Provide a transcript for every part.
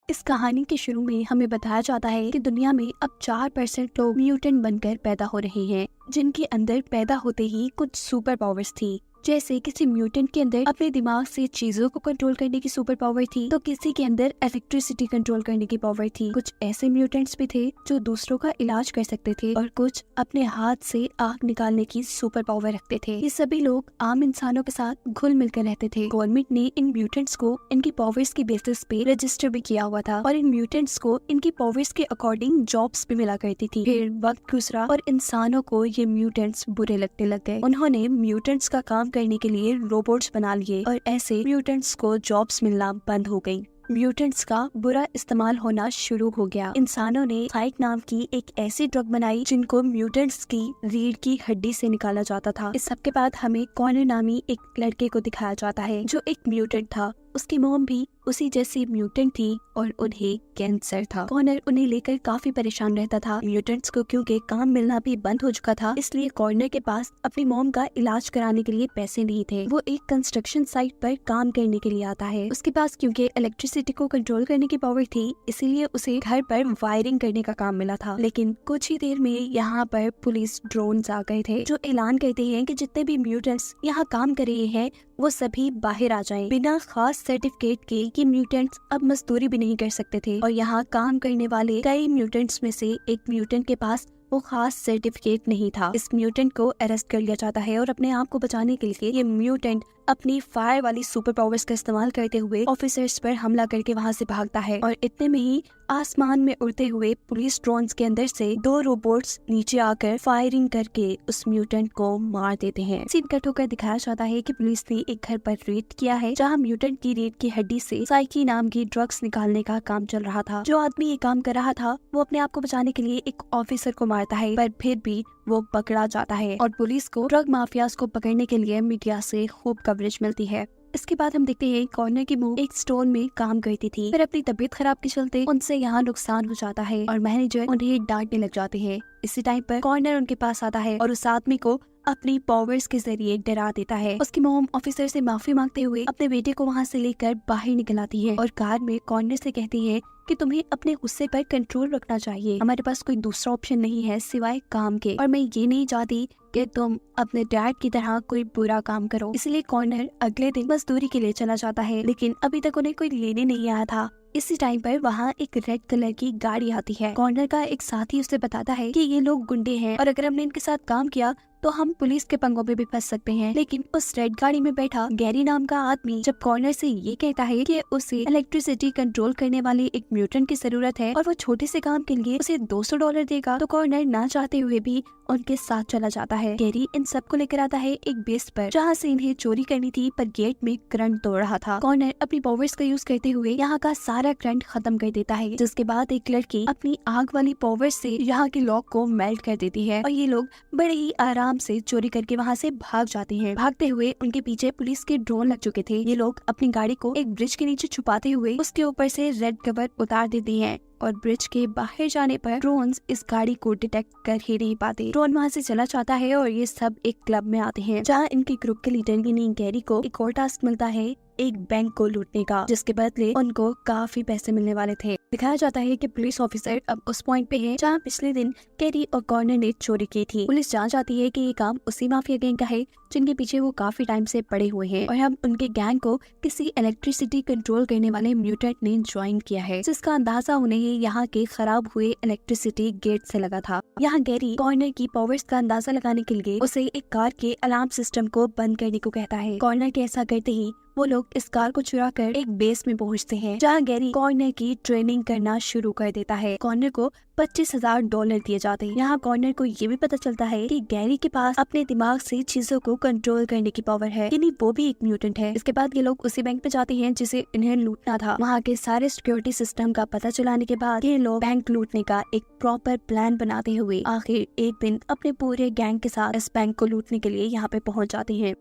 इस कहानी के शुरू में हमें बताया जाता है कि दुनिया में अब 4% लोग म्यूटेंट बनकर पैदा हो रहे हैं, जिनके अंदर पैदा होते ही कुछ सुपर पावर्स थी। जैसे किसी म्यूटेंट के अंदर अपने दिमाग से चीजों को कंट्रोल करने की सुपर पावर थी, तो किसी के अंदर इलेक्ट्रिसिटी कंट्रोल करने की पावर थी। कुछ ऐसे म्यूटेंट्स भी थे जो दूसरों का इलाज कर सकते थे और कुछ अपने हाथ से आग निकालने की सुपर पावर रखते थे। ये सभी लोग आम इंसानों के साथ घुल मिलकर रहते थे। गवर्नमेंट ने इन म्यूटेंट्स को इनकी पावर्स की बेसिस पे रजिस्टर भी किया हुआ था और इन म्यूटेंट्स को इनकी पावर्स के अकॉर्डिंग जॉब्स भी मिला करती थी। फिर वक्त गुजरा और इंसानों को ये म्यूटेंट्स बुरे लगने लग गए। उन्होंने म्यूटेंट्स का काम करने के लिए रोबोट्स बना लिए और ऐसे म्यूटेंट्स को जॉब्स मिलना बंद हो गई। म्यूटेंट्स का बुरा इस्तेमाल होना शुरू हो गया। इंसानों ने साइक नाम की एक ऐसी ड्रग बनाई जिनको म्यूटेंट्स की रीढ़ की हड्डी से निकाला जाता था। इस सब के बाद हमें कॉनर नामी एक लड़के को दिखाया जाता है जो एक म्यूटेंट था। उसकी मॉम भी उसी जैसी म्यूटेंट थी और उन्हें कैंसर था। कॉर्नर उन्हें लेकर काफी परेशान रहता था। म्यूटेंट्स को क्योंकि काम मिलना भी बंद हो चुका था, इसलिए कॉर्नर के पास अपनी मॉम का इलाज कराने के लिए पैसे नहीं थे। वो एक कंस्ट्रक्शन साइट पर काम करने के लिए आता है। उसके पास क्योंकि इलेक्ट्रिसिटी को कंट्रोल करने की पावर थी, इसीलिए उसे घर पर वायरिंग करने का काम मिला था। लेकिन कुछ ही देर में यहाँ पर पुलिस ड्रोन्स आ गए थे जो ऐलान करते हैं कि जितने भी म्यूटेंट्स यहाँ काम कर रहे हैं वो सभी बाहर आ जाएं। बिना खास सर्टिफिकेट के ये म्यूटेंट्स अब मजदूरी भी नहीं कर सकते थे और यहाँ काम करने वाले कई म्यूटेंट्स में से एक म्यूटेंट के पास वो खास सर्टिफिकेट नहीं था। इस म्यूटेंट को अरेस्ट कर लिया जाता है और अपने आप को बचाने के लिए ये म्यूटेंट अपनी फायर वाली सुपर पावर्स का इस्तेमाल करते हुए ऑफिसर्स पर हमला करके वहाँ से भागता है और इतने में ही आसमान में उड़ते हुए पुलिस ड्रोन्स के अंदर से 2 रोबोट्स नीचे आकर फायरिंग करके उस म्यूटेंट को मार देते हैं। सीन कट होकर दिखाया जाता है कि पुलिस ने एक घर पर रेड किया है जहाँ म्यूटेंट की रीढ़ की हड्डी से साइकी नाम की ड्रग्स निकालने का काम चल रहा था। जो आदमी ये काम कर रहा था वो अपने आप को बचाने के लिए एक ऑफिसर को मारता है, पर फिर भी वो पकड़ा जाता है और पुलिस को ड्रग माफियाज को पकड़ने के लिए मीडिया से खूब कवरेज मिलती है। इसके बाद हम देखते हैं कॉर्नर की बहू एक स्टोर में काम करती थी, फिर अपनी तबीयत खराब के चलते उनसे यहाँ नुकसान हो जाता है और मैनेजर उन्हें डांटने लग जाते हैं। इसी टाइम पर कॉर्नर उनके पास आता है और उस आदमी को अपनी पावर्स के जरिए डरा देता है। उसकी मॉम ऑफिसर से माफी मांगते हुए अपने बेटे को वहाँ से लेकर बाहर निकल आती है और कार में कॉर्नर से कहती है कि तुम्हें अपने गुस्से पर कंट्रोल रखना चाहिए। हमारे पास कोई दूसरा ऑप्शन नहीं है सिवाय काम के, और मैं ये नहीं चाहती कि तुम अपने डैड की तरह कोई बुरा काम करो। इसलिए कॉर्नर अगले दिन मजदूरी के लिए चला जाता है, लेकिन अभी तक उन्हें कोई लेने नहीं आया था। इसी टाइम पर वहाँ एक रेड कलर की गाड़ी आती है। कॉर्नर का एक साथी उसे बताता है कि ये लोग गुंडे हैं और अगर हमने इनके साथ काम किया तो हम पुलिस के पंगों में भी फंस सकते हैं। लेकिन उस रेड गाड़ी में बैठा गैरी नाम का आदमी जब कॉर्नर से ये कहता है कि उसे इलेक्ट्रिसिटी कंट्रोल करने वाले एक म्यूटेंट की जरूरत है और वो छोटे से काम के लिए उसे $200 देगा, तो कॉर्नर ना चाहते हुए भी उनके साथ चला जाता है। गैरी इन सबको लेकर आता है एक बेस पर जहाँ से इन्हें चोरी करनी थी, पर गेट में करंट तोड़ रहा था। कॉर्नर अपनी पावर्स का यूज करते हुए यहाँ का सारा करंट खत्म कर देता है, जिसके बाद एक लड़की अपनी आग वाली पावर्स से यहाँ के लॉक को मेल्ट कर देती है और ये लोग बड़े ही आराम से चोरी करके वहाँ से भाग जाते हैं। भागते हुए उनके पीछे पुलिस के ड्रोन लग चुके थे। ये लोग अपनी गाड़ी को एक ब्रिज के नीचे छुपाते हुए उसके ऊपर से रेड कवर उतार देते हैं और ब्रिज के बाहर जाने पर ड्रोन्स इस गाड़ी को डिटेक्ट कर ही नहीं पाते। ड्रोन वहाँ से चला जाता है और ये सब एक क्लब में आते हैं जहाँ इनके ग्रुप के लीडर यानी गैरी को एक और टास्क मिलता है एक बैंक को लूटने का, जिसके बदले उनको काफी पैसे मिलने वाले थे। दिखाया जाता है कि पुलिस ऑफिसर अब उस पॉइंट पे है जहाँ पिछले दिन गैरी और कॉर्नर ने चोरी की थी। पुलिस जान जाती है कि ये काम उसी माफिया गैंग का है जिनके पीछे वो काफी टाइम से पड़े हुए हैं और अब उनके गैंग को किसी इलेक्ट्रिसिटी कंट्रोल करने वाले म्यूटेंट ने ज्वाइन किया है, जिसका अंदाजा उन्हें यहाँ के खराब हुए इलेक्ट्रिसिटी गेट से लगा था। यहाँ गैरी कॉर्नर की पावर्स का अंदाजा लगाने के लिए उसे एक कार के अलार्म सिस्टम को बंद करने को कहता है। कॉर्नर के ऐसा करते ही वो लोग इस कार को चुरा कर एक बेस में पहुंचते हैं जहाँ गैरी कॉर्नर की ट्रेनिंग करना शुरू कर देता है। कॉर्नर को $25,000 दिए जाते हैं। यहाँ कॉर्नर को ये भी पता चलता है कि गैरी के पास अपने दिमाग से चीजों को कंट्रोल करने की पावर है, यानी वो भी एक म्यूटेंट है। इसके बाद ये लोग उसी बैंक पे जाते हैं जिसे इन्हें लूटना था। वहाँ के सारे सिक्योरिटी सिस्टम का पता चलाने के बाद ये लोग बैंक लूटने का एक प्रॉपर प्लान बनाते हुए आखिर एक दिन अपने पूरे गैंग के साथ इस बैंक को लूटने के लिए यहाँ पे पहुँच जाते हैं।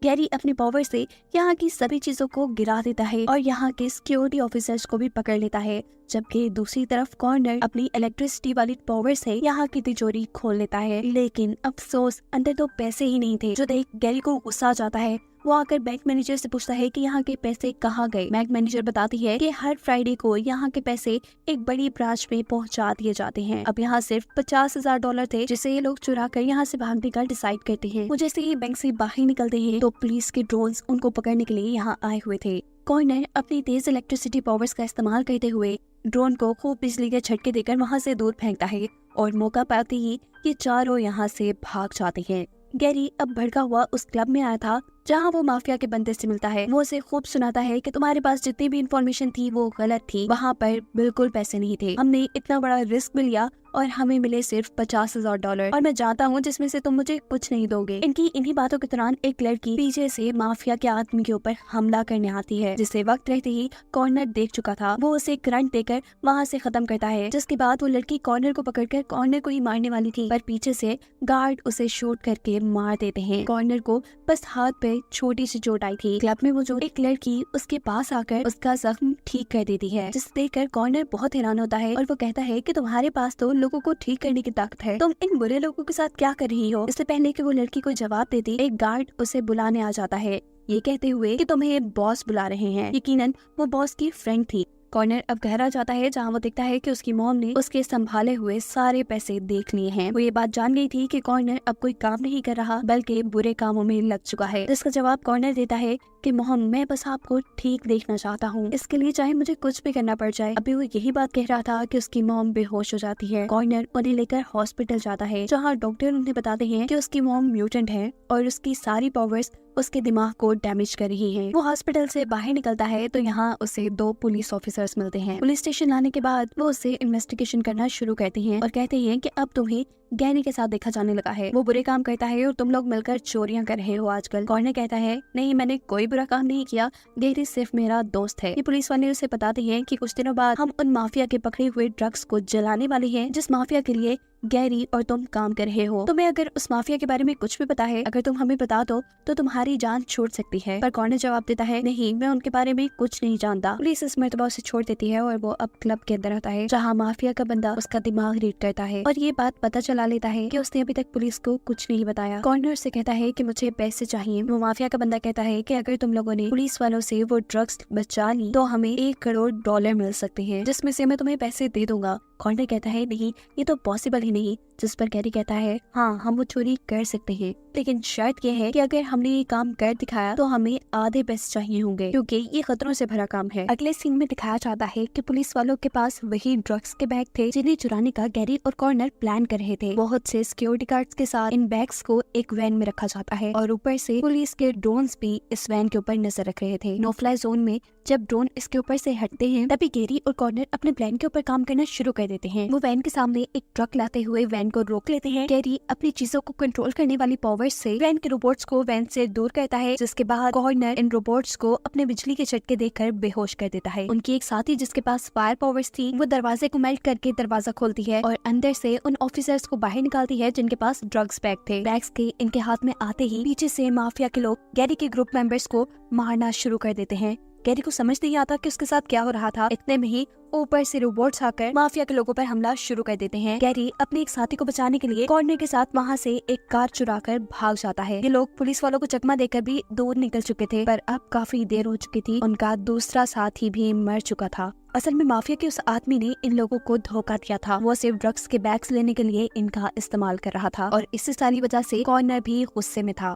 गैरी अपनी पावर से यहाँ की सभी चीजों को गिरा देता है और यहाँ के सिक्योरिटी ऑफिसर्स को भी पकड़ लेता है, जबकि दूसरी तरफ कॉर्नर अपनी इलेक्ट्रिसिटी वाली पावर से यहाँ की तिजोरी खोल लेता है। लेकिन अफसोस अंदर तो पैसे ही नहीं थे। जो देख गैरी को गुस्सा आ जाता है वो आकर बैंक मैनेजर से पूछता है कि यहाँ के पैसे कहाँ गए। बैंक मैनेजर बताती है कि हर फ्राइडे को यहाँ के पैसे एक बड़ी ब्रांच में पहुँचा दिए जाते हैं। अब यहाँ सिर्फ $50,000 थे जिसे ये लोग चुरा कर यहाँ से भागने का डिसाइड करते हैं। वो जैसे ही बैंक से बाहर निकलते हैं तो पुलिस के ड्रोन्स उनको पकड़ने के लिए यहाँ आए हुए थे। कॉर्नर अपनी तेज इलेक्ट्रिसिटी पावर्स का इस्तेमाल करते हुए ड्रोन को खूब बिजली के झटके देकर वहाँ से दूर फेंकता है और मौका पाते ही ये चारों यहाँ से भाग जाते हैं। गैरी अब भड़का हुआ उस क्लब में आया था जहाँ वो माफिया के बंदे से मिलता है। वो उसे खूब सुनाता है कि तुम्हारे पास जितनी भी इंफॉर्मेशन थी वो गलत थी, वहाँ पर बिल्कुल पैसे नहीं थे, हमने इतना बड़ा रिस्क भी लिया और हमें मिले सिर्फ $50,000 और मैं जानता हूँ जिसमें से तुम मुझे कुछ नहीं दोगे। इन्हीं बातों के दौरान एक लड़की पीछे से माफिया के आदमी के ऊपर हमला करने आती है, जिसे वक्त रहते ही कॉर्नर देख चुका था। वो उसे करंट देकर वहाँ से खत्म करता है, जिसके बाद वो लड़की कॉर्नर को पकड़कर कॉर्नर को ही मारने वाली थी, पर पीछे से गार्ड उसे शूट करके मार देते हैं। कॉर्नर को बस हाथ पे छोटी सी चोट आई थी। क्लब में मौजूद एक लड़की उसके पास आकर उसका जख्म ठीक कर देती है, जिसे देखकर कॉर्नर बहुत हैरान होता है और वो कहता है कि तुम्हारे पास तो लोगों को ठीक करने की ताकत है, तुम इन बुरे लोगों के साथ क्या कर रही हो। इससे पहले कि वो लड़की को जवाब देती एक गार्ड उसे बुलाने आ जाता है, ये कहते हुए कि तुम्हें बॉस बुला रहे हैं। यकीनन वो बॉस की फ्रेंड थी। कॉर्नर अब घर आ जाता है जहाँ वो देखता है कि उसकी मॉम ने उसके संभाले हुए सारे पैसे देख लिए हैं। वो ये बात जान गई थी कि कॉर्नर अब कोई काम नहीं कर रहा बल्कि बुरे कामों में लग चुका है, जिसका जवाब कॉर्नर देता है कि मोहन मैं बस आपको ठीक देखना चाहता हूँ, इसके लिए चाहे मुझे कुछ भी करना पड़ जाए। अभी वो यही बात कह रहा था कि उसकी मॉम बेहोश हो जाती है। कॉर्नर उन्हें लेकर हॉस्पिटल जाता है जहाँ डॉक्टर उन्हें बताते हैं कि उसकी मॉम म्यूटेंट है और उसकी सारी पावर्स उसके दिमाग को डैमेज कर रही है। वो हॉस्पिटल से बाहर निकलता है तो यहाँ उसे 2 पुलिस ऑफिसर्स मिलते हैं। पुलिस स्टेशन लाने के बाद वो उसे इन्वेस्टिगेशन करना शुरू करते हैं और कहते हैं कि अब तुम्हें गैरी के साथ देखा जाने लगा है, वो बुरे काम करता है और तुम लोग मिलकर चोरियां कर रहे हो आजकल। कॉर्नर कहता है नहीं, मैंने कोई बुरा काम नहीं किया, गैरी सिर्फ मेरा दोस्त है। ये पुलिस वाले उसे बताते हैं कि कुछ दिनों बाद हम उन माफिया के पकड़े हुए ड्रग्स को जलाने वाले हैं जिस माफिया के लिए गैरी और तुम काम कर रहे हो। तुम्हें अगर उस माफिया के बारे में कुछ भी पता है, अगर तुम हमें बता दो तो तुम्हारी जान छूट सकती है। पर कॉर्नर जवाब देता है नहीं, मैं उनके बारे में कुछ नहीं जानता। पुलिस इस मर्तबा उसे छोड़ देती है और वो अब क्लब के अंदर आता है जहाँ माफिया का बंदा उसका दिमाग रीड करता है और ये बात पता चला लेता है कि उसने अभी तक पुलिस को कुछ नहीं बताया। कॉर्नर से कहता है कि मुझे पैसे चाहिए। वो माफिया का बंदा कहता है कि अगर तुम लोगों ने पुलिस वालों से वो ड्रग्स बचा ली तो हमें $1 करोड़ मिल सकते हैं, जिसमें से मैं तुम्हें पैसे दे दूंगा। कॉर्नर कहता है नहीं, ये तो पॉसिबल ही नहीं। जिस पर गैरी कहता है हाँ, हम वो चोरी कर सकते हैं, लेकिन शर्त ये है कि अगर हमने ये काम कर दिखाया तो हमें आधे पैसे चाहिए होंगे, क्योंकि ये खतरों से भरा काम है। अगले सीन में दिखाया जाता है कि पुलिस वालों के पास वही ड्रग्स के बैग थे जिन्हें चुराने का गैरी और कॉर्नर प्लान कर रहे थे। बहुत से सिक्योरिटी गार्ड्स के साथ इन बैग्स को एक वैन में रखा जाता है और ऊपर से पुलिस के ड्रोन्स भी इस वैन के ऊपर नजर रख रहे थे। नो फ्लाई जोन में जब ड्रोन इसके ऊपर से हटते हैं तभी गैरी और कॉर्नर अपने प्लान के ऊपर काम करना शुरू कर देते हैं। वो वैन के सामने एक ट्रक लाते हुए वैन को रोक लेते हैं। गैरी अपनी चीजों को कंट्रोल करने वाली पावर्स से वैन के रोबोट्स को वैन से दूर करता है, जिसके बाद कॉर्नर इन रोबोट्स को अपने बिजली के झटके देकर बेहोश कर देता है। उनकी एक साथी जिसके पास फायर पावर्स थी वो दरवाजे को मेल्ट करके दरवाजा खोलती है और अंदर से उन ऑफिसर्स को बाहर निकालती है जिनके पास ड्रग्स बैग थे। बैग्स के इनके हाथ में आते ही पीछे से माफिया के लोग गैरी के ग्रुप मेंबर्स को मारना शुरू कर देते हैं। गैरी को समझ नहीं आता कि उसके साथ क्या हो रहा था। इतने में ही ऊपर से रोबोट्स आकर माफिया के लोगों पर हमला शुरू कर देते हैं। गैरी अपने एक साथी को बचाने के लिए कॉर्नर के साथ वहाँ से एक कार चुराकर भाग जाता है। ये लोग पुलिस वालों को चकमा देकर भी दूर निकल चुके थे, पर अब काफी देर हो चुकी थी। उनका दूसरा साथी भी मर चुका था। असल में माफिया के उस आदमी ने इन लोगों को धोखा दिया था। वो सिर्फ ड्रग्स के बैग्स लेने के लिए इनका इस्तेमाल कर रहा था और इसी सारी वजह से कॉर्नर भी गुस्से में था।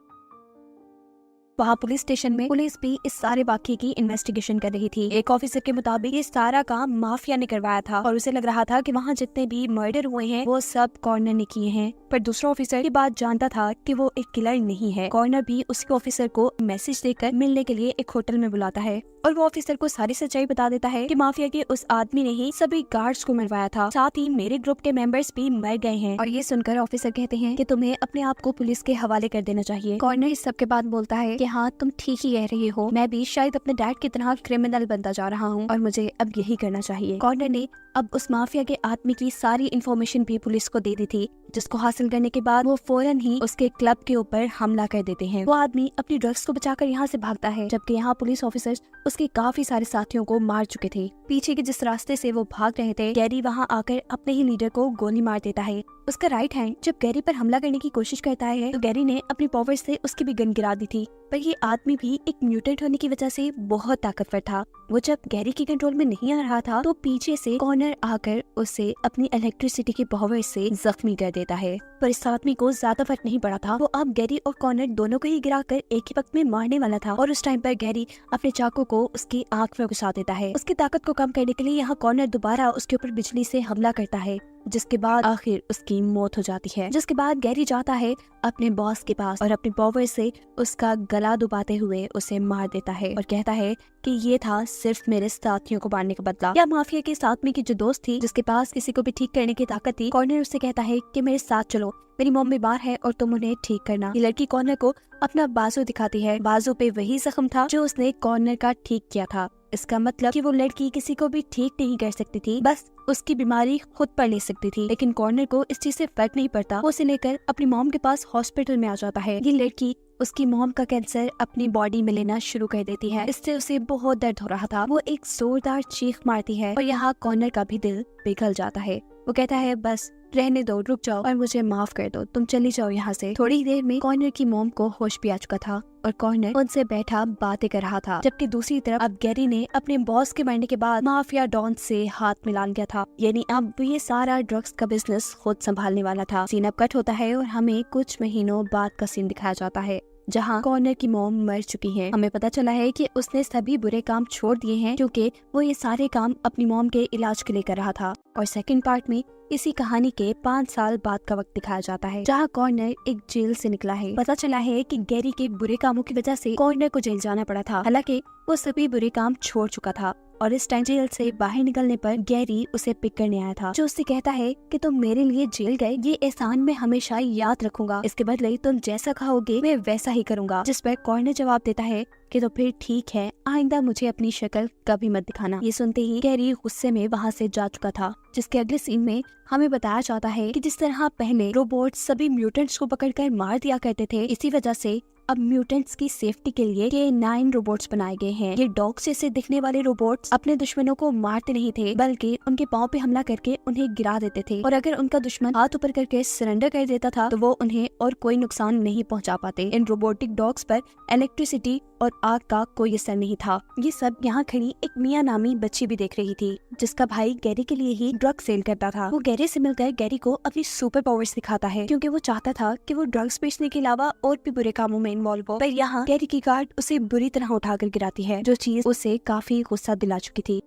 वहाँ पुलिस स्टेशन में पुलिस भी इस सारे वाकये की इन्वेस्टिगेशन कर रही थी। एक ऑफिसर के मुताबिक ये सारा काम माफिया ने करवाया था और उसे लग रहा था कि वहाँ जितने भी मर्डर हुए हैं वो सब कॉर्नर ने किए हैं। पर दूसरा ऑफिसर ये बात जानता था कि वो एक किलर नहीं है। कॉर्नर भी उसी ऑफिसर को मैसेज देकर मिलने के लिए एक होटल में बुलाता है और वो ऑफिसर को सारी सच्चाई बता देता है कि माफिया के उस आदमी ने ही सभी गार्ड्स को मरवाया था, साथ ही मेरे ग्रुप के मेंबर्स भी मर गए हैं। और ये सुनकर ऑफिसर कहते हैं कि तुम्हें अपने आप को पुलिस के हवाले कर देना चाहिए। कॉर्नर इस सब के बाद बोलता है कि हाँ, तुम ठीक ही कह रही हो, मैं भी शायद अपने डैड की तरह क्रिमिनल बनता जा रहा हूँ और मुझे अब यही करना चाहिए। कॉर्नर ने अब उस माफिया के आदमी की सारी इन्फॉर्मेशन भी पुलिस को दे दी थी, जिसको हासिल करने के बाद वो फौरन ही उसके क्लब के ऊपर हमला कर देते हैं। वो आदमी अपनी ड्रग्स को बचाकर यहाँ से भागता है, जबकि यहाँ पुलिस ऑफिसर्स उसके काफी सारे साथियों को मार चुके थे। पीछे के जिस रास्ते से वो भाग रहे थे, गैरी वहाँ आकर अपने ही लीडर को गोली मार देता है। उसका राइट हैंड जब गैरी पर हमला करने की कोशिश करता है तो गैरी ने अपनी पावर से उसकी भी गन गिरा दी थी, पर ये आदमी भी एक म्यूटेंट होने की वजह से बहुत ताकतवर था। वो जब गैरी के कंट्रोल में नहीं आ रहा था तो पीछे से कॉर्नर आकर उसे अपनी इलेक्ट्रिसिटी की पावर से जख्मी कर देता है, पर इस आदमी को ज्यादा फर्क नहीं पड़ा था। वो अब गैरी और कॉर्नर दोनों को ही गिराकर एक ही वक्त में मारने वाला था और उस टाइम पर गैरी अपने चाकू को उसकी आंख में घुसा देता है। उसकी ताकत को कम करने के लिए यहाँ कॉर्नर दोबारा उसके ऊपर बिजली से हमला करता है, जिसके बाद आखिर उसकी मौत हो जाती है। जिसके बाद गैरी जाता है अपने बॉस के पास और अपनी पावर से उसका गला दबाते हुए उसे मार देता है और कहता है कि ये था सिर्फ मेरे साथियों को मारने का बदला। या माफिया के साथ में की जो दोस्त थी जिसके पास किसी को भी ठीक करने की ताकत थी, कॉर्नर उससे कहता है कि मेरे साथ चलो, मेरी मॉम बीमार है और तुम उन्हें ठीक करना। ये लड़की कॉर्नर को अपना बाजू दिखाती है। बाजू पे वही जख्म था जो उसने कॉर्नर का ठीक किया था। इसका मतलब कि वो लड़की किसी को भी ठीक नहीं कर सकती थी, बस उसकी बीमारी खुद पर ले सकती थी। लेकिन कॉर्नर को इस चीज से फर्क नहीं पड़ता। वो उसे लेकर अपनी मॉम के पास हॉस्पिटल में आ जाता है। ये लड़की उसकी मॉम का कैंसर अपनी बॉडी में लेना शुरू कर देती है। इससे उसे बहुत दर्द हो रहा था। वो एक जोरदार चीख मारती है और यहाँ कॉर्नर का भी दिल पिघल जाता है। वो कहता है बस रहने दो, रुक जाओ और मुझे माफ कर दो, तुम चली जाओ यहाँ से। थोड़ी देर में कॉर्नर की मॉम को होश भी आ चुका था और कॉर्नर उनसे बैठा बातें कर रहा था, जबकि दूसरी तरफ अब गैरी ने अपने बॉस के मरने के बाद माफिया डॉन से हाथ मिला लिया था। यानी अब ये सारा ड्रग्स का बिजनेस खुद संभालने वाला था। सीन अब कट होता है और हमें कुछ महीनों बाद का सीन दिखाया जाता है जहाँ कॉर्नर की मॉम मर चुकी है। हमें पता चला है कि उसने सभी बुरे काम छोड़ दिए हैं क्योंकि वो ये सारे काम अपनी मॉम के इलाज के लिए कर रहा था। और सेकंड पार्ट में इसी कहानी के 5 साल बाद का वक्त दिखाया जाता है जहाँ कॉर्नर एक जेल से निकला है। पता चला है कि गैरी के बुरे कामों की वजह से कॉर्नर को जेल जाना पड़ा था, हालांकि वो सभी बुरे काम छोड़ चुका था। और इस टाइम जेल से बाहर निकलने पर गैरी उसे पिक करने आया था, जो उससे कहता है कि तुम मेरे लिए जेल गए, ये एहसान मैं हमेशा याद रखूंगा, इसके बदले तुम जैसा खाओगे मैं वैसा ही करूंगा। जिस पर कॉर्नर जवाब देता है कि तो फिर ठीक है, आइंदा मुझे अपनी शक्ल कभी मत दिखाना। ये सुनते ही गैरी गुस्से में वहाँ से जा चुका था। जिसके अगले सीन में हमें बताया जाता है कि जिस तरह पहले रोबोट सभी म्यूटेंट्स को पकड़कर मार दिया करते थे, इसी वजह से अब म्यूटेंट्स की सेफ्टी के लिए K9 रोबोट्स बनाए गए हैं। ये डॉग्स जैसे दिखने वाले रोबोट्स अपने दुश्मनों को मारते नहीं थे, बल्कि उनके पाँव पे हमला करके उन्हें गिरा देते थे। और अगर उनका दुश्मन हाथ ऊपर करके सरेंडर कर देता था तो वो उन्हें और कोई नुकसान नहीं पहुंचा पाते। इन रोबोटिक डॉग्स पर इलेक्ट्रिसिटी और आग का कोई असर नहीं था। ये सब यहाँ खड़ी एक मिया नामी बच्ची भी देख रही थी, जिसका भाई गैरी के लिए ही ड्रग सेल करता था। वो गैरी से मिलकर गैरी को अपनी सुपर पावर्स दिखाता है, क्योंकि वो चाहता था कि वो ड्रग्स बेचने के अलावा और भी बुरे कामों में इन्वॉल्व हो। पर यहाँ गैरी की गार्ड उसे बुरी तरह उठाकर गिराती है, जो चीज उसे काफी गुस्सा दिला चुकी थी।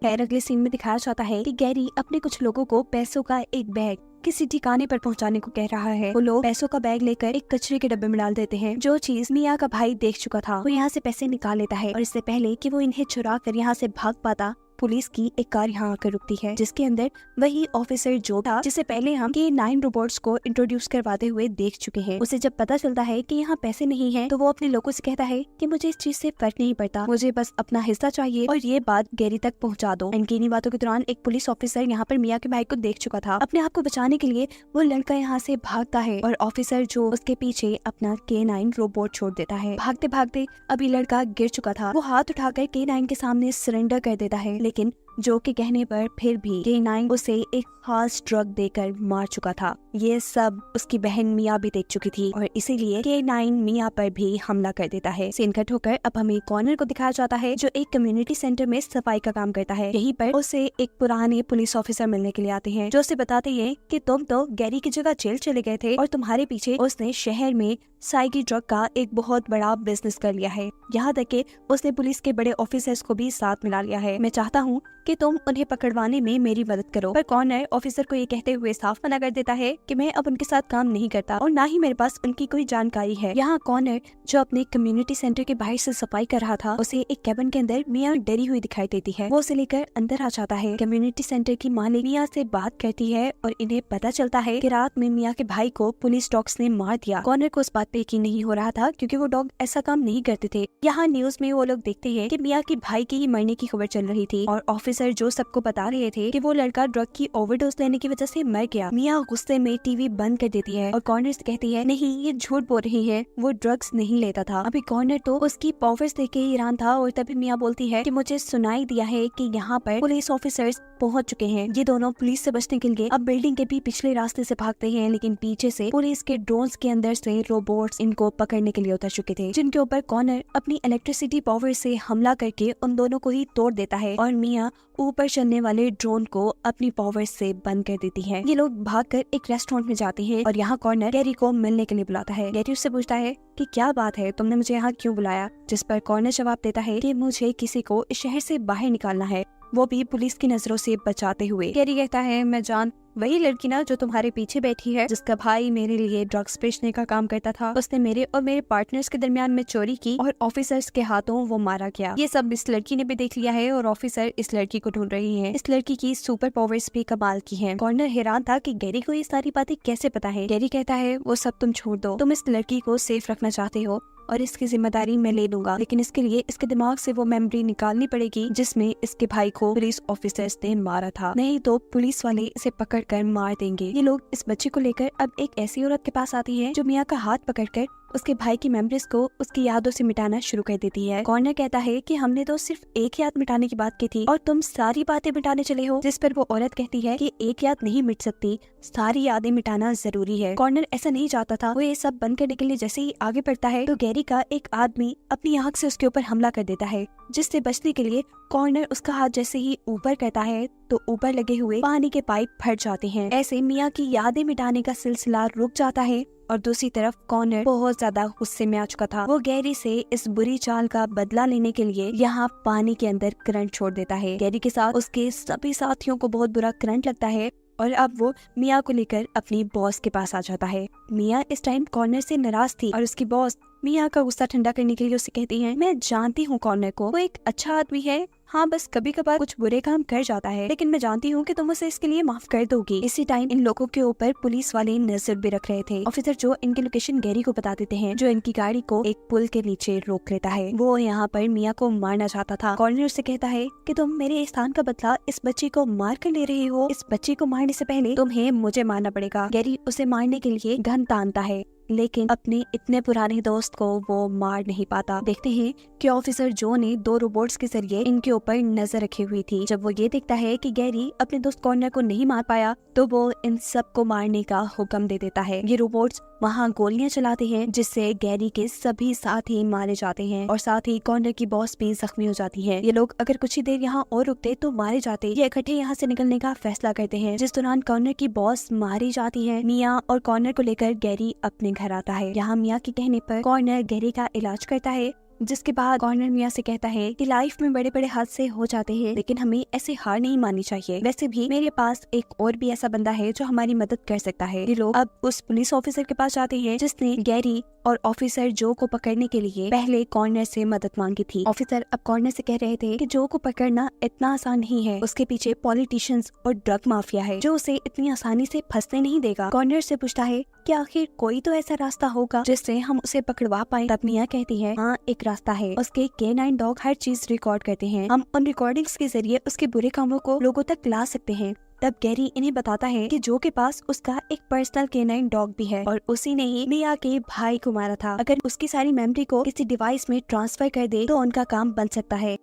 खैर अगले सीन में दिखाया जाता है कि गैरी अपने कुछ लोगों को पैसों का एक बैग किसी ठिकाने पर पहुंचाने को कह रहा है। वो लोग पैसों का बैग लेकर एक कचरे के डब्बे में डाल देते हैं, जो चीज मिया का भाई देख चुका था। वो यहाँ से पैसे निकाल लेता है और इससे पहले कि वो इन्हें चुरा कर यहाँ से भाग पाता, पुलिस की एक कार यहाँ आकर रुकती है, जिसके अंदर वही ऑफिसर जो था जिसे पहले हम K9 रोबोट्स को इंट्रोड्यूस करवाते हुए देख चुके हैं। उसे जब पता चलता है कि यहाँ पैसे नहीं हैं, तो वो अपने लोगों से कहता है कि मुझे इस चीज से फर्क नहीं पड़ता, मुझे बस अपना हिस्सा चाहिए और ये बात गैरी तक पहुँचा दो। इनकी बातों के दौरान एक पुलिस ऑफिसर यहाँ पर मिया के भाई को देख चुका था। अपने आप को बचाने के लिए वो लड़का यहाँ से भागता है और ऑफिसर जो उसके पीछे अपना K9 रोबोट छोड़ देता है। भागते भागते अभी लड़का गिर चुका था। वो हाथ उठाकर K9 के सामने सरेंडर कर देता है, लेकिन जो के कहने पर फिर भी K9 उसे एक खास ड्रग देकर मार चुका था। ये सब उसकी बहन मिया भी देख चुकी थी और इसीलिए K9 मिया पर भी हमला कर देता है। सीन कट होकर अब हमें कॉर्नर को दिखाया जाता है, जो एक कम्युनिटी सेंटर में सफाई का काम करता है। यहीं पर उसे एक पुराने पुलिस ऑफिसर मिलने के लिए आते हैं, जो उसे बताते हैं कि तुम तो गैरी की जगह जेल चले गए थे और तुम्हारे पीछे उसने शहर में साइकी ड्रग का एक बहुत बड़ा बिजनेस कर लिया है। यहाँ तक कि उसने पुलिस के बड़े ऑफिसर्स को भी साथ मिला लिया है। मैं चाहता हूँ कि तुम उन्हें पकड़वाने में मेरी मदद करो। पर कॉर्नर ऑफिसर को ये कहते हुए साफ मना कर देता है कि मैं अब उनके साथ काम नहीं करता और ना ही मेरे पास उनकी कोई जानकारी है। यहाँ कॉर्नर जो अपने कम्युनिटी सेंटर के बाहर से सफाई कर रहा था, उसे एक कैबिन के अंदर मिया डरी हुई दिखाई देती है। वो उसे लेकर अंदर आ जाता है। कम्युनिटी सेंटर की मालिक मिया से बात करती है और इन्हें पता चलता है कि रात में मिया के भाई को पुलिस डॉग्स ने मार दिया। कॉर्नर को उस बात पे यकीन नहीं हो रहा था, क्योंकि वो डॉग ऐसा काम नहीं करते थे। यहाँ न्यूज में वो लोग देखते हैं कि मिया के भाई के ही मरने की खबर चल रही थी और ऑफिसर ऑफिसर जो सबको बता रहे थे कि वो लड़का ड्रग की ओवरडोज लेने की वजह से मर गया। मिया गुस्से में टीवी बंद कर देती है और कॉर्नर से कहती है नहीं ये झूठ बोल रही है, वो ड्रग्स नहीं लेता था। अभी कॉर्नर तो उसकी पावर्स देख के हैरान था और तभी मिया बोलती है कि मुझे सुनाई दिया है कि यहाँ पर पुलिस ऑफिसर्स पहुंच चुके हैं। ये दोनों पुलिस से बचने के लिए अब बिल्डिंग के भी पिछले रास्ते से भागते हैं, लेकिन पीछे से पुलिस के ड्रोन्स के अंदर से रोबोट्स इनको पकड़ने के लिए उतर चुके थे, जिनके ऊपर कॉर्नर अपनी इलेक्ट्रिसिटी पावर से हमला करके उन दोनों को ही तोड़ देता है और मिया ऊपर चलने वाले ड्रोन को अपनी पावर से बंद कर देती है। ये लोग भागकर एक रेस्टोरेंट में जाते हैं और यहाँ कॉर्नर गैरी को मिलने के लिए बुलाता है। गैरी उससे पूछता है कि क्या बात है, तुमने मुझे यहाँ क्यों बुलाया? जिस पर कॉर्नर जवाब देता है कि मुझे किसी को इस शहर से बाहर निकालना है, वो भी पुलिस की नजरों से बचाते हुए। गैरी कहता है मैं जान वही लड़की ना जो तुम्हारे पीछे बैठी है, जिसका भाई मेरे लिए ड्रग्स बेचने का काम करता था। उसने मेरे और मेरे पार्टनर्स के दरमियान में चोरी की और ऑफिसर्स के हाथों वो मारा गया। ये सब इस लड़की ने भी देख लिया है और ऑफिसर इस लड़की को ढूंढ रही है। इस लड़की की सुपर पावर्स भी कमाल की हैं। कॉर्नर हैरान था कि गैरी को ये सारी बातें कैसे पता है। गैरी कहता है वो सब तुम छोड़ दो, तुम इस लड़की को सेफ रखना चाहते हो और इसकी जिम्मेदारी मैं ले लूंगा, लेकिन इसके लिए इसके दिमाग से वो मेमोरी निकालनी पड़ेगी जिसमें इसके भाई को पुलिस ऑफिसर्स ने मारा था, नहीं तो पुलिस वाले इसे पकड़कर मार देंगे। ये लोग इस बच्चे को लेकर अब एक ऐसी औरत के पास आती है जो मिया का हाथ पकड़कर उसके भाई की मेमोरीज को उसकी यादों से मिटाना शुरू कर देती है। कॉर्नर कहता है कि हमने तो सिर्फ एक याद मिटाने की बात की थी और तुम सारी बातें मिटाने चले हो। जिस पर वो औरत कहती है कि एक याद नहीं मिट सकती, सारी यादें मिटाना जरूरी है। कॉर्नर ऐसा नहीं चाहता था। वो ये सब बंद करने के लिए जैसे ही आगे बढ़ता है तो गैरी का एक आदमी अपनी आंख से उसके ऊपर हमला कर देता है, जिससे बचने के लिए कॉर्नर उसका हाथ जैसे ही ऊपर करता है तो ऊपर लगे हुए पानी के पाइप फट जाते हैं। ऐसे मिया की यादें मिटाने का सिलसिला रुक जाता है और दूसरी तरफ कॉर्नर बहुत ज्यादा गुस्से में आ चुका था। वो गैरी से इस बुरी चाल का बदला लेने के लिए यहाँ पानी के अंदर करंट छोड़ देता है। गैरी के साथ उसके सभी साथियों को बहुत बुरा करंट लगता है और अब वो मिया को लेकर अपनी बॉस के पास आ जाता है। मिया इस टाइम कॉर्नर से नाराज थी और उसकी बॉस मिया का गुस्सा ठंडा करने के लिए उसे कहती है मैं जानती हूँ कॉर्नर को, वो एक अच्छा आदमी है, हाँ बस कभी कभार कुछ बुरे काम कर जाता है, लेकिन मैं जानती हूँ कि तुम उसे इसके लिए माफ कर दोगी। इसी टाइम इन लोगों के ऊपर पुलिस वाले नजर भी रख रहे थे। ऑफिसर जो इनकी लोकेशन गैरी को बता देते हैं, जो इनकी गाड़ी को एक पुल के नीचे रोक लेता है। वो यहाँ पर मिया को मारना चाहता था। कॉर्नर उससे कहता है कि तुम मेरे स्थान का बदला इस बच्ची को मार कर ले रहे हो, इस बच्ची को मारने से पहले तुम्हें मुझे मारना पड़ेगा। गैरी उसे मारने के लिए गन तानता है, लेकिन अपने इतने पुराने दोस्त को वो मार नहीं पाता। देखते हैं कि ऑफिसर जो ने 2 रोबोट्स के जरिए इनके ऊपर नजर रखी हुई थी। जब वो ये देखता है कि गैरी अपने दोस्त कॉर्नर को नहीं मार पाया तो वो इन सब को मारने का हुक्म दे देता है। ये रोबोट्स वहाँ गोलियां चलाते हैं, जिससे गैरी के सभी साथी मारे जाते हैं और साथ ही कॉर्नर की बॉस भी जख्मी हो जाती है। ये लोग अगर कुछ ही देर यहाँ और रुकते तो मारे जाते। ये इकट्ठे यहाँ से निकलने का फैसला करते हैं। जिस दौरान कॉर्नर की बॉस मारी जाती है, मिया और कॉर्नर को लेकर गैरी अपने घर आता है। यहाँ मिया के कहने पर कॉर्नर गैरी का इलाज करता है, जिसके बाद कॉर्नर मिया से कहता है कि लाइफ में बड़े बड़े हादसे हो जाते हैं, लेकिन हमें ऐसे हार नहीं माननी चाहिए। वैसे भी मेरे पास एक और भी ऐसा बंदा है जो हमारी मदद कर सकता है। ये लोग अब उस पुलिस ऑफिसर के पास जाते हैं जिसने गैरी और ऑफिसर जो को पकड़ने के लिए पहले कॉर्नर से मदद मांगी थी। ऑफिसर अब कॉर्नर से कह रहे थे कि जो को पकड़ना इतना आसान नहीं है, उसके पीछे पॉलिटिशियंस और ड्रग माफिया है जो उसे इतनी आसानी से फंसने नहीं देगा। कॉर्नर से पूछता है कि आखिर कोई तो ऐसा रास्ता होगा जिससे हम उसे पकड़वा पाए। तब मिया कहती है हाँ एक रास्ता है, उसके K9 डॉग हर चीज रिकॉर्ड करते हैं, हम उन रिकॉर्डिंग्स के जरिए उसके बुरे कामों को लोगों तक ला सकते हैं। तब गैरी इन्हें बताता है कि जो के पास उसका एक पर्सनल K9 डॉग भी है और उसी ने ही मिया के भाई को मारा था। अगर उसकी सारी मेमोरी को किसी डिवाइस में ट्रांसफर कर दे तो उनका काम बन सकता है।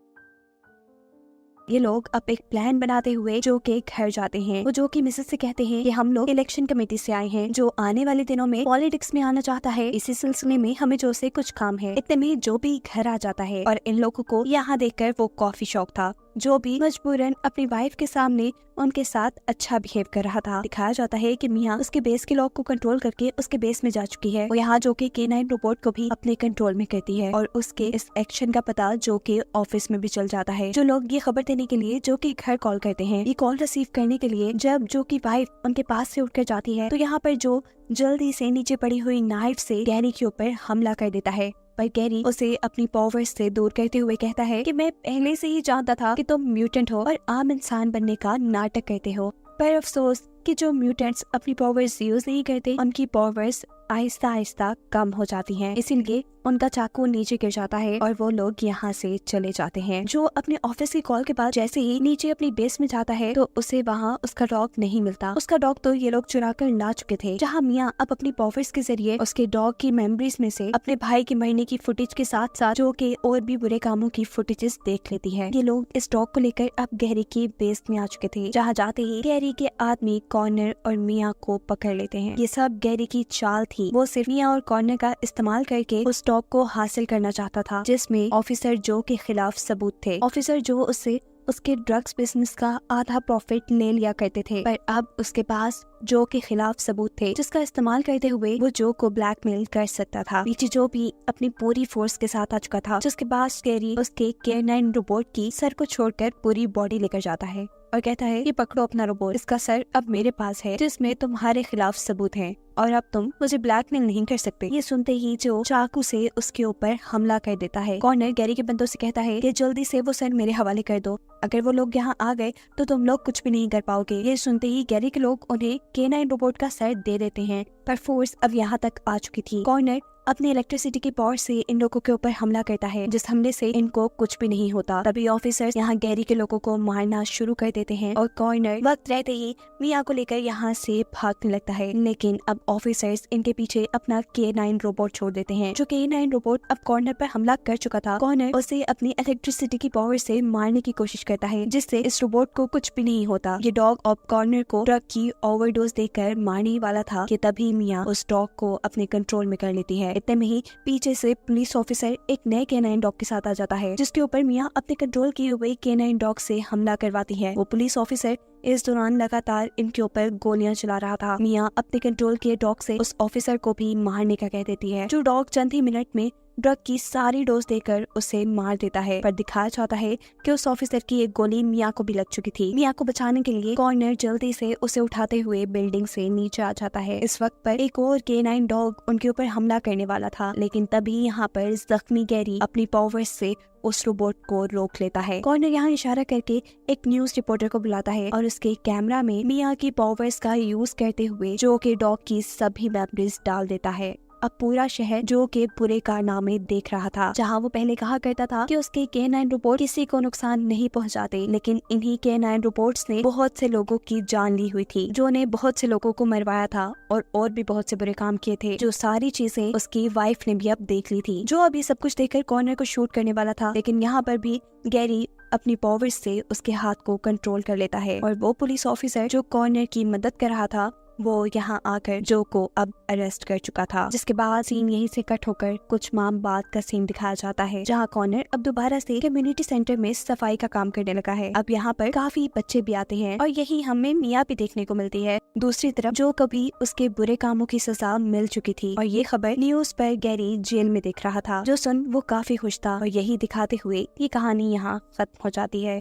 ये लोग अब एक प्लान बनाते हुए जो के घर जाते हैं। वो जो की मिसेस से कहते हैं कि हम लोग इलेक्शन कमेटी से आए हैं जो आने वाले दिनों में पॉलिटिक्स में आना चाहता है, इसी सिलसिले में हमें जो से कुछ काम है। इतने में जो भी घर आ जाता है और इन लोगों को यहाँ देखकर वो कॉफी शॉप था। जो भी मजबूरन अपनी वाइफ के सामने उनके साथ अच्छा बिहेव कर रहा था। दिखाया जाता है कि मिया उसके बेस के लॉक को कंट्रोल करके उसके बेस में जा चुकी है। वो यहाँ जो के K9 रोबोट को भी अपने कंट्रोल में करती है और उसके इस एक्शन का पता जो के ऑफिस में भी चल जाता है। जो लोग ये खबर देने के लिए जो के घर कॉल करते हैं, ये कॉल रिसीव करने के लिए जब जो की वाइफ उनके पास से उठकर जाती है तो यहाँ पर जो जल्दी से नीचे पड़ी हुई नाइफ से गैरी के ऊपर हमला कर देता है। पर गैरी उसे अपनी पावर्स से दूर करते हुए कहता है कि मैं पहले से ही जानता था कि तुम म्यूटेंट हो और आम इंसान बनने का नाटक करते हो, पर अफसोस कि जो म्यूटेंट्स अपनी पावर्स यूज नहीं करते उनकी पावर्स आहिस्ता आहिस्ता कम हो जाती हैं। इसीलिए उनका चाकू नीचे गिर जाता है और वो लोग यहाँ से चले जाते हैं। जो अपने ऑफिस की कॉल के बाद जैसे ही नीचे अपनी बेस में जाता है तो उसे वहाँ उसका डॉग नहीं मिलता। उसका डॉग तो ये लोग चुरा कर ला चुके थे। जहाँ मिया अब अपनी पावर्स के जरिए उसके डॉग की मेमोरीज में से अपने भाई के मरने की फुटेज के साथ साथ जो के और भी बुरे कामों की फुटेजेस देख लेती है। ये लोग इस डॉग को लेकर अब गैरी की बेस में आ चुके थे। जहाँ जाते ही गैरी के आदमी कॉर्नर और मिया को पकड़ लेते हैं। ये सब गैरी की चाल थी। वो सिर्फ मिया और कॉर्नर का इस्तेमाल करके उस डॉग को हासिल करना चाहता था जिसमें ऑफिसर जो के खिलाफ सबूत थे। ऑफिसर जो उससे उसके ड्रग्स बिजनेस का आधा प्रॉफिट ले लिया करते थे, पर अब उसके पास जो के खिलाफ सबूत थे जिसका इस्तेमाल करते हुए वो जो को ब्लैकमेल कर सकता था। पीछे जो भी अपनी पूरी फोर्स के साथ आ चुका था, जिसके बाद गैरी उसके K9 रोबोट की सर को छोड़कर पूरी बॉडी लेकर जाता है और कहता है ये पकड़ो अपना रोबोट, इसका सर अब मेरे पास है जिसमें तुम्हारे खिलाफ सबूत हैं और अब तुम मुझे ब्लैकमेल नहीं कर सकते। ये सुनते ही जो चाकू से उसके ऊपर हमला कर देता है। कॉर्नर गैरी के बंदों से कहता है कि जल्दी से वो सर मेरे हवाले कर दो, अगर वो लोग यहाँ आ गए तो तुम लोग कुछ भी नहीं कर पाओगे। ये सुनते ही गैरी के लोग उन्हें K9 रोबोट का सर दे देते हैं, पर फोर्स अब यहाँ तक आ चुकी थी। कॉर्नर अपने इलेक्ट्रिसिटी की पावर से इन लोगों के ऊपर हमला करता है जिस हमले से इनको कुछ भी नहीं होता। तभी ऑफिसर्स यहाँ गैरी के लोगों को मारना शुरू कर देते हैं और कॉर्नर वक्त रहते ही मिया को लेकर यहाँ से भागने लगता है। लेकिन अब ऑफिसर्स इनके पीछे अपना K9 रोबोट छोड़ देते हैं। जो K9 रोबोट अब कॉर्नर पर हमला कर चुका था, कॉर्नर उसे अपनी इलेक्ट्रिसिटी की पावर से मारने की कोशिश करता है जिससे इस रोबोट को कुछ भी नहीं होता। ये डॉग अब कॉर्नर को ड्रग की ओवरडोज देकर मारने वाला था कि तभी मिया उस डॉग को अपने कंट्रोल में कर लेती है। इतने में ही पीछे से पुलिस ऑफिसर एक नए K9 डॉग के साथ आ जाता है जिसके ऊपर मिया अपने कंट्रोल किए हुए K9 डॉग से हमला करवाती है। वो पुलिस ऑफिसर इस दौरान लगातार इनके ऊपर गोलियां चला रहा था। मिया अपने कंट्रोल किए डॉग से उस ऑफिसर को भी मारने का कह देती है। जो डॉग चंद ही मिनट में ड्रग की सारी डोज देकर उसे मार देता है, पर दिखाया जाता है कि उस ऑफिसर की एक गोली मिया को भी लग चुकी थी। मिया को बचाने के लिए कॉर्नर जल्दी से उसे उठाते हुए बिल्डिंग से नीचे आ जाता है। इस वक्त पर एक और K9 डॉग उनके ऊपर हमला करने वाला था, लेकिन तभी यहाँ पर जख्मी गैरी अपनी पावर्स से उस रोबोट को रोक लेता है। कॉर्नर यहाँ इशारा करके एक न्यूज रिपोर्टर को बुलाता है और उसके कैमरा में मिया की पावर्स का यूज करते हुए जो के डॉग की सभी मेमोरीज डाल देता है। अब पूरा शहर जो के बुरे कारनामे देख रहा था। जहां वो पहले कहा करता था कि उसके K9 रोबोट किसी को नुकसान नहीं पहुंचाते, लेकिन इन्हीं K9 रोबोट्स ने बहुत से लोगों की जान ली हुई थी, जो ने बहुत से लोगों को मरवाया था और भी बहुत से बुरे काम किए थे। जो सारी चीजें उसकी वाइफ ने भी अब देख ली थी। जो अभी सब कुछ देखकर कॉर्नर को शूट करने वाला था, लेकिन यहाँ पर भी गैरी अपनी पावर्स से उसके हाथ को कंट्रोल कर लेता है और वो पुलिस ऑफिसर जो कॉर्नर की मदद कर रहा था वो यहाँ आकर जो को अब अरेस्ट कर चुका था। जिसके बाद सीन यहीं से कट होकर कुछ माह बाद का सीन दिखाया जाता है, जहाँ कॉर्नर अब दोबारा से कम्युनिटी सेंटर में सफाई का काम करने लगा है। अब यहाँ पर काफी बच्चे भी आते हैं और यही हमें मिया भी देखने को मिलती है। दूसरी तरफ जो कभी उसके बुरे कामों की सजा मिल चुकी थी और ये खबर न्यूज पर गैरी जेल में देख रहा था, जो सुन वो काफी खुश था और यही दिखाते हुए ये कहानी यहाँ खत्म हो जाती है।